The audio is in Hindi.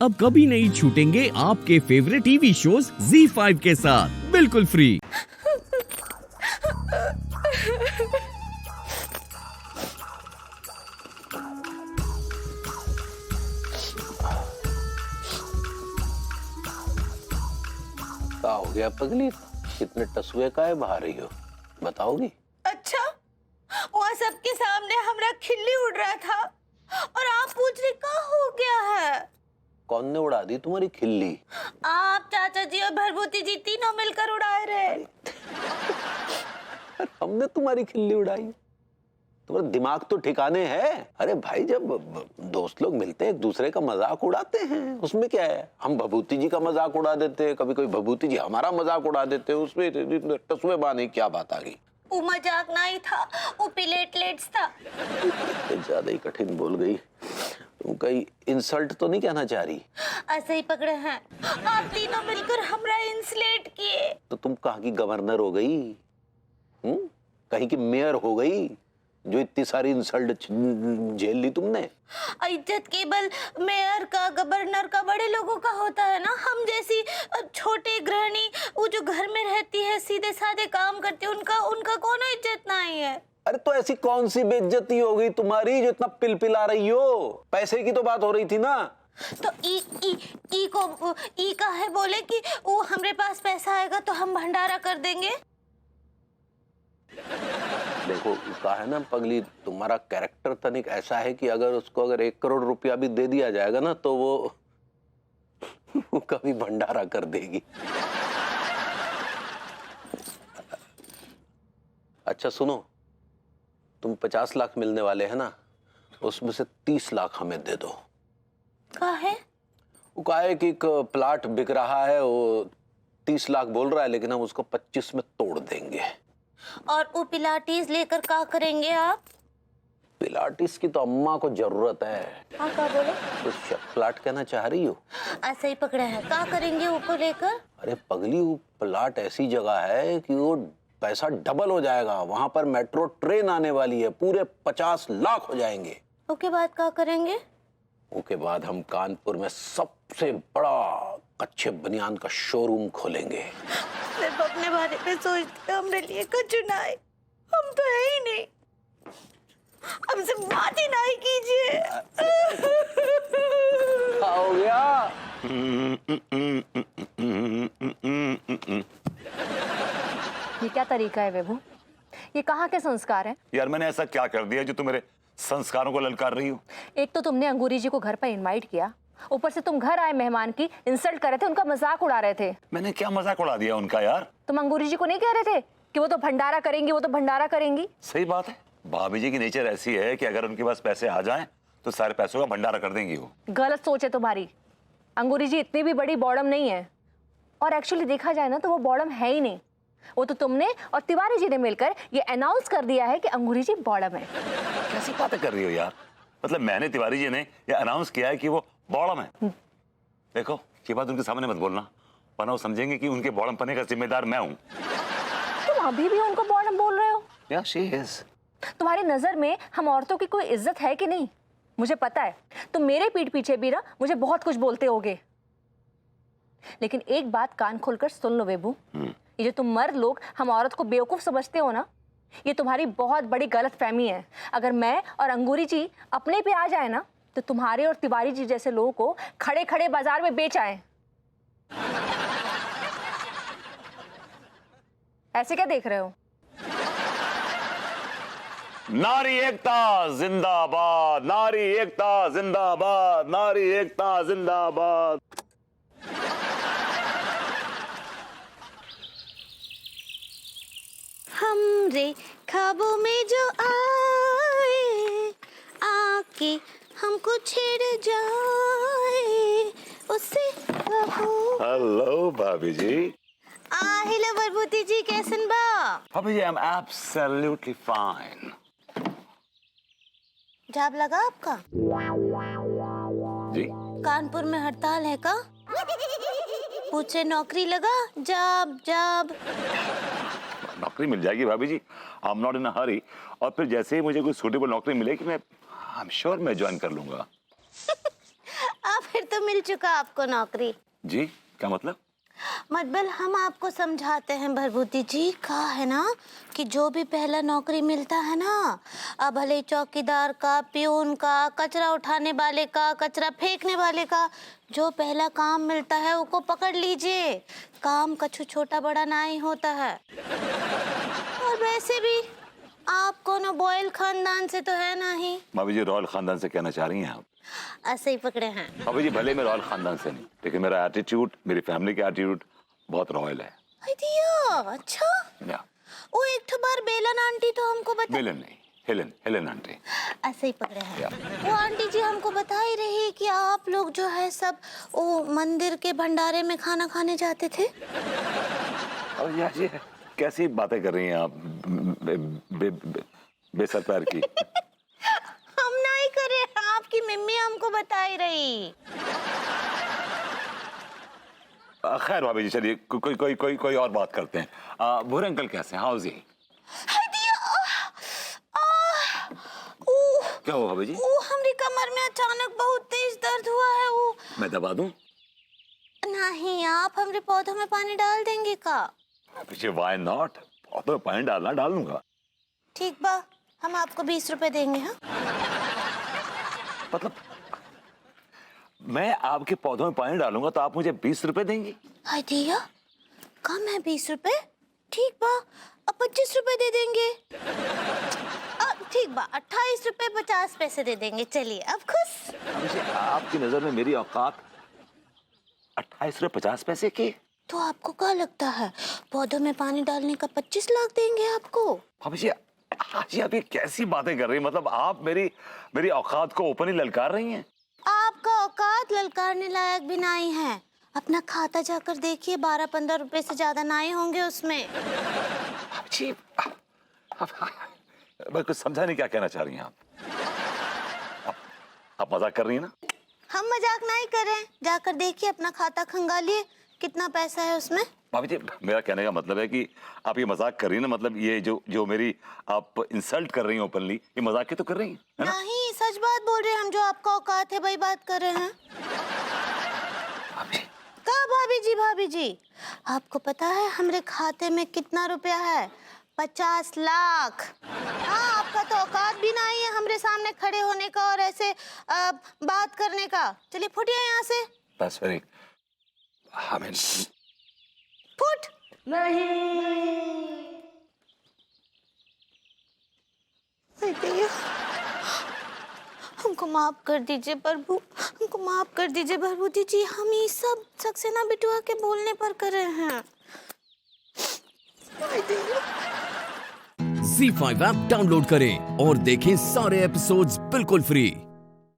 अब कभी नहीं छूटेंगे आपके फेवरेट टीवी शोज ZEE5 के साथ बिल्कुल फ्री। क्या हो गया पगली? इतने टसुए काहे बहा रही हो, बताओगी? अच्छा, वहाँ सबके सामने हमरा खिल्ली उड़ रहा था और आप पूछ रहे क्या हो गया है? कौन ने उड़ा दी तुम्हारी खिल्ली? आप, चाचा जी और भरभूति जी तीनों मिलकर उड़ाए रहे। हमने तुम्हारी खिल्ली उड़ाई? तुम्हारा दिमाग तो ठिकाने है? अरे भाई, जब दोस्त लोग मिलते हैं एक दूसरे का मजाक उड़ाते हैं, उसमें क्या है? हम भभूति जी का मजाक उड़ा देते हैं, कभी कोई भभूति जी हमारा मजाक उड़ा देते हैं, उसमें टसुए बहाने क्या बात आ गई? वो मजाक नहीं था, वो प्लेटलेट्स था। ज्यादा ही कठिन बोल गई। तुम कहीं इंसल्ट तो नहीं कहना चाह रही? ऐसे ही पकड़े हैं, आप तीनों मिलकर हमरा इंसलेट किए। तो तुम कहाँ की गवर्नर हो गई? कहीं की मेयर हो गई जो इतनी सारी इंसल्ट झेल ली तुमने? इज्जत केवल मेयर का, गवर्नर का, बड़े लोगों का होता है ना। हम जैसी छोटे गृहिणी, वो जो घर में रहती है, सीधे साधे काम करती है, उनका कोनो इज्जत नहीं है। अरे तो ऐसी कौन सी बेइज्जती हो गई तुम्हारी जो इतना पिलपिला रही हो? पैसे की तो बात हो रही थी ना। तो ई का है बोले कि वो हमरे पास पैसा आएगा तो हम भंडारा कर देंगे। देखो, कहा है ना पगली, तुम्हारा कैरेक्टर तनिक ऐसा है कि अगर 1 करोड़ रुपया भी दे दिया जाएगा ना तो वो कभी भंडारा कर देगी। अच्छा सुनो, तुम 50 लाख मिलने वाले हैं ना, उसमें से 30 लाख हमें दे दो। क्या है? वो कहा है कि एक प्लाट बिक रहा है, वो 30 लाख बोल रहा है, लेकिन हम उसको 25 में तोड़ देंगे। और वो पिलाटीज लेकर क्या करेंगे आप? पिलाटिस की तो अम्मा को जरूरत है। हाँ, क्या बोले? तो प्लाट कहना चाह रही हो? ऐसे ही पकड़े हैं, क्या करेंगे वो लेकर? अरे पगली, वो प्लाट ऐसी जगह है कि वो पैसा डबल हो जाएगा। वहां पर मेट्रो ट्रेन आने वाली है, पूरे 50 लाख हो जाएंगे। उसके बाद क्या करेंगे? उसके बाद हम कानपुर में सबसे बड़ा कच्चे बनियान का शोरूम खोलेंगे। सिर्फ अपने बारे में सोचते, हमरे लिए कुछ नहीं। हम तो है ही नहीं, हमसे बात ही नहीं कीजिए। क्या हो गया? ये क्या तरीका है विभू? ये कहाँ के संस्कार हैं? यार मैंने ऐसा क्या कर दिया जो तुम मेरे संस्कारों को ललकार रही हो? एक तो तुमने अंगूरी जी को घर पर इनवाइट किया, ऊपर से तुम घर आए मेहमान की इंसल्ट कर रहे थे, उनका मजाक उड़ा रहे थे। मैंने क्या मजाक उड़ा दिया उनका यार? तुम अंगूरी जी को नहीं कह रहे थे कि वो तो भंडारा करेंगी, वो तो भंडारा करेंगी? सही बात है, भाभी जी की नेचर ऐसी है कि अगर उनके पास पैसे आ जाएं तो सारे पैसों का भंडारा कर देंगी वो। गलत सोच है तुम्हारी। अंगूरी जी इतनी भी बड़ी बॉडम नहीं है, और एक्चुअली देखा जाए ना तो वो बॉडम है ही नहीं। वो तो तुमने और तिवारी जी ने मिलकर ये अनाउंस कर दिया है कि अंगूरी जी बॉडम है। कैसी बातें कर रही हो यार? मतलब मैंने, तिवारी जी ने ये अनाउंस किया है कि वो बॉडम है? देखो, ये बात उनके सामने मत बोलना, वरना वो समझेंगे कि उनके बॉडम पने का जिम्मेदार मैं हूँ। तुम अभी भी उनको बॉडम बोल रहे हो? या शी इज। तुम्हारी नजर में हम औरतों की कोई इज्जत है कि नहीं? मुझे पता है तुम मेरे पीठ पीछे भी ना मुझे बहुत कुछ बोलते होगे, लेकिन एक बात कान खोलकर सुन लो बेबू, ये जो तुम मर्द लोग हम औरत को बेवकूफ समझते हो ना, ये तुम्हारी बहुत बड़ी गलत फहमी है। अगर मैं और अंगूरी जी अपने पे आ जाए ना तो तुम्हारे और तिवारी जी जैसे लोगों को खड़े खड़े बाजार में बेच आए। ऐसे क्या देख रहे हो? नारी एकता जिंदाबाद, नारी एकता जिंदाबाद, नारी एकता जिंदाबाद। हमरे ख्वाबों में जो आए, आके हमको छेड़ जाए, उससे कहो। हेलो भाभी जी। हेलो भरभूति जी, कैसन बा? भाभी जी, I am absolutely fine. Job लगा आपका? जी? कानपुर में हड़ताल है का? पूछे नौकरी लगा? जॉब नौकरी मिल जाएगी भाभी जी, आई एम नॉट इन अ हरी। और फिर जैसे ही मुझे कोई सूटेबल नौकरी मिलेगी, मैं आई एम श्योर मैं ज्वाइन कर लूंगा। आप फिर तो मिल चुका आपको नौकरी। जी क्या मतलब? मतलब हम आपको समझाते हैं भरभूति जी, कहा है ना कि जो भी पहला नौकरी मिलता है ना, अब भले चौकीदार का, पियून का, कचरा उठाने वाले का, कचरा फेंकने वाले का, जो पहला काम मिलता है उसको पकड़ लीजिए। काम कछु छोटा बड़ा ना ही होता है। और वैसे भी आप कोनो बॉयल खानदान से तो है ना ही। भाभी जी रॉयल खानदान से कहना चाह रही हैं आप? ऐसे ही पकड़े हैं। भाभी जी भले मैं रॉयल खानदान से नहीं, लेकिन मेरा एटीट्यूड, मेरी फैमिली का एटीट्यूड बहुत रॉयल है। दिया अच्छा। या वो एक ठो बार बेलन आंटी तो हमको बता, बेलन नहीं, हेलन, हेलन आंटी। ऐसे ही पकड़े हैं। या। वो आंटी जी हमको बता ही रही कि आप लोग जो है सब वो मंदिर के भंडारे में खाना खाने जाते थे। और यार ये कैसी बातें कर रही हैं आप बेसर पैर की? हम नहीं करे, आपकी मम्मी हमको बता ही रही। खैर भाभी जी चलिए कोई और बात करते हैं। भूरे अंकल कैसे हैं? How is he? क्या हुआ भाभी जी? वो हमारी कमर में अचानक बहुत तेज दर्द हुआ है। वो मैं दबा दूं? नहीं, आप हमारे पौधों में पानी डाल देंगे का? पीछे व्हाई नॉट, पौधों में पानी डालना डाल दूंगा। ठीक बा, हम आपको 20 रुपए देंगे। हाँ मतलब मैं आपके पौधों में पानी डालूंगा तो आप मुझे 20 रुपए देंगी? हाय दिया, कम है 20 रुपए। ठीक बा, अब 25 रुपए दे देंगे। ठीक बा, 28 रुपए 50 पैसे दे देंगे। चलिए अब खुश? मुझे आपकी नजर में मेरी औकात 28 रुपए 50 पैसे की? तो आपको क्या लगता है पौधों में पानी डालने का 25 लाख देंगे आपको? भाभी जी आप ये कैसी बातें कर रही हैं? मतलब आप मेरी औकात को ओपन ही ललकार रही हैं। आपका औकात ललकारने लायक भी नहीं है। अपना खाता जाकर देखिए, 12-15 रुपए से ज्यादा नहीं होंगे उसमें। भाभी जी मैं कुछ समझा नहीं क्या कहना चाह रही हैं आप मजाक कर रही हैं ना? हम मजाक नहीं कर रहे हैं, जाकर देखिए, अपना खाता खंगालिए, कितना पैसा है उसमें। भाभी जी मेरा कहने का मतलब है कि आप ये मजाक कर रही हैं ना, मतलब ये जो मेरी आप इंसल्ट कर रही हैं ओपनली, ये मजाक ही तो कर रही हैं, है ना? नहीं, सच बात बोल रहे हैं हम, जो आपका औकात है वही बात कर रहे हैं। भाभी का भाभी जी, आपको पता है हमारे खाते में कितना रुपया है? 50 लाख। हाँ, आपका तो औकात भी नहीं है हमारे सामने खड़े होने का और ऐसे बात करने का। चलिए फुटिए यहाँ से। बस वेरी हमें फुट। नहीं, हमको माफ कर दीजिए प्रभु, हमको माफ कर दीजिए भरभूति जी। हम ये सब सक्सेना बिटुआ के बोलने पर कर रहे हैं। Z5 ऐप डाउनलोड करें और देखें सारे एपिसोड्स बिल्कुल फ्री।